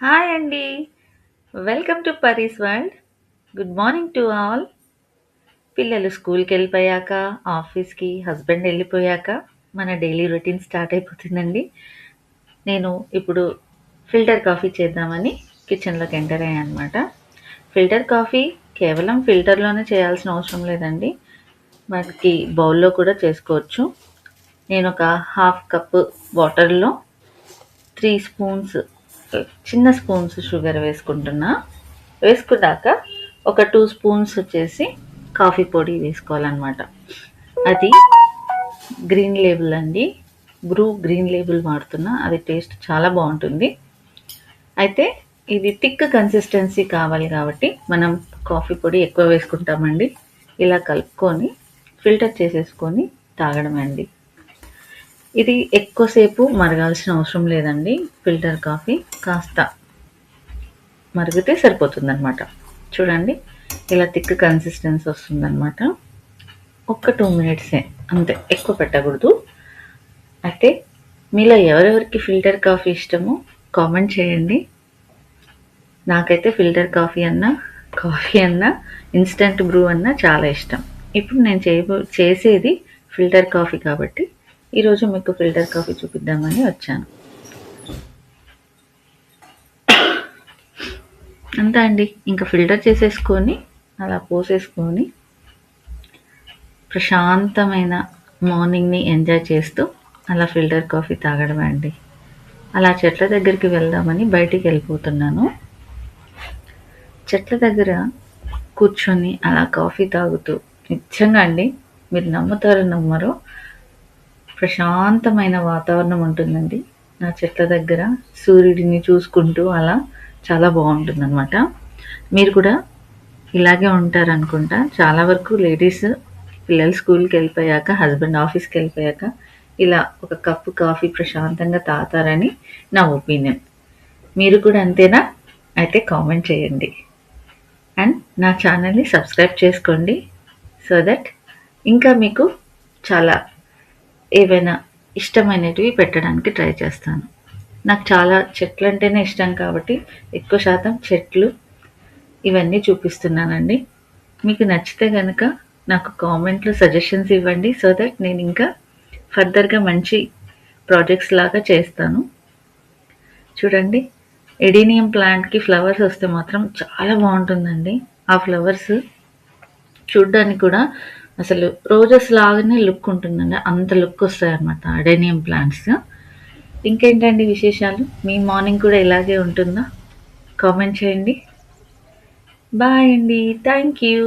Hi అండి. Welcome to Pari's world. Good morning to all. పిల్లలు స్కూల్‌కెళ్ళిపోయాక, ఆఫీస్‌కి, హస్బెండ్ ఎళ్ళిపోయాక మన డైలీ రొటీన్ స్టార్ట్ అయిపోతుందండి. నేను ఇప్పుడు ఫిల్టర్ కాఫీ చేద్దామని కిచెన్‌లోకి ఎంటర్ అయ్యాననమాట. ఫిల్టర్ కాఫీ కేవలం ఫిల్టర్‌లోనే చేయాల్సిన అవసరం లేదండి. మనకి బౌల్‌లో కూడా చేసుకోవచ్చు. నేనొక హాఫ్ కప్పు వాటర్‌లో 3 స్పూన్స్ చిన్న స్పూన్స్ షుగర్ వేసుకుంటున్నా. వేసుకున్నాక ఒక 2 స్పూన్స్ వచ్చేసి కాఫీ పొడి వేసుకోవాలనమాట. అది గ్రీన్ లేబుల్ అండి. బ్రూ గ్రీన్ లేబుల్ వాడుతున్నా. అది టేస్ట్ చాలా బాగుంటుంది. అయితే ఇది థిక్ కన్సిస్టెన్సీ కావాలి కాబట్టి మనం కాఫీ పొడి ఎక్కువ వేసుకుంటామండి. ఇలా కలుపుకొని ఫిల్టర్ చేసేసుకొని తాగడమే అండి. ఇది ఎక్కువసేపు మరగాల్సిన అవసరం లేదండి. ఫిల్టర్ కాఫీ కాస్త మరిగితే సరిపోతుందనమాట. చూడండి ఇలా థిక్ కన్సిస్టెన్సీ వస్తుందనమాట. ఒక్క 2 మినిట్సే అంతే, ఎక్కువ పెట్టకూడదు. అయితే మీలో ఎవరెవరికి ఫిల్టర్ కాఫీ ఇష్టమో కామెంట్ చేయండి. నాకైతే ఫిల్టర్ కాఫీ అన్నా, ఇన్స్టంట్ బ్రూ అన్నా చాలా ఇష్టం. ఇప్పుడు నేను చేసేది ఫిల్టర్ కాఫీ కాబట్టి ఈరోజు మీకు ఫిల్టర్ కాఫీ చూపిద్దామని వచ్చాను. అంతా అండి. ఇంకా ఫిల్టర్ చేసేసుకొని అలా పోసేసుకొని ప్రశాంతమైన మార్నింగ్‌ని ఎంజాయ్ చేస్తూ అలా ఫిల్టర్ కాఫీ తాగడమే అండి. అలా చెట్ల దగ్గరికి వెళ్దామని బయటికెళ్ళిపోతున్నాను. చెట్ల దగ్గర కూర్చొని అలా కాఫీ తాగుతూ నిజంగా అండి, మీరు నమ్ముతారో నమ్మరో, ప్రశాంతమైన వాతావరణం ఉంటుందండి. నా చెట్ల దగ్గర సూర్యుడిని చూసుకుంటూ అలా చాలా బాగుంటుందన్నమాట. మీరు కూడా ఇలాగే ఉంటారనుకుంటా. చాలా వరకు లేడీస్ పిల్లలు స్కూల్‌కెళ్ళిపోయాక, హస్బెండ్ ఆఫీస్‌కెళ్ళిపోయాక ఇలా ఒక కప్పు కాఫీ ప్రశాంతంగా తాగుతారని నా ఒపీనియన్. మీరు కూడా అంతేనా? అయితే కామెంట్ చేయండి. అండ్ నా ఛానల్‌ని సబ్స్క్రైబ్ చేసుకోండి. సో దట్ ఇంకా మీకు చాలా ఏవైనా ఇష్టమైనటివి పెట్టడానికి ట్రై చేస్తాను. నాకు చాలా చెట్లంటేనే ఇష్టం కాబట్టి ఎక్కువ శాతం చెట్లు ఇవన్నీ చూపిస్తున్నానండి. మీకు నచ్చితే గనక నాకు కామెంట్‌లో సజెషన్స్ ఇవ్వండి. సో దట్ నేను ఇంకా ఫర్దర్‌గా మంచి ప్రాజెక్ట్స్ లాగా చేస్తాను. చూడండి, ఎడీనియం ప్లాంట్‌కి ఫ్లవర్స్ వస్తే మాత్రం చాలా బాగుంటుందండి. ఆ ఫ్లవర్స్ చూడ్డానికి కూడా అసలు రోజెస్ లాగానే లుక్ ఉంటుందండి. అంత లుక్ వస్తాయన్నమాట అడేనియం ప్లాంట్స్. ఇంకేంటండి విశేషాలు? మీ మార్నింగ్ కూడా ఇలాగే ఉంటుందా? కామెంట్ చేయండి. బాయ్ అండి. Thank you.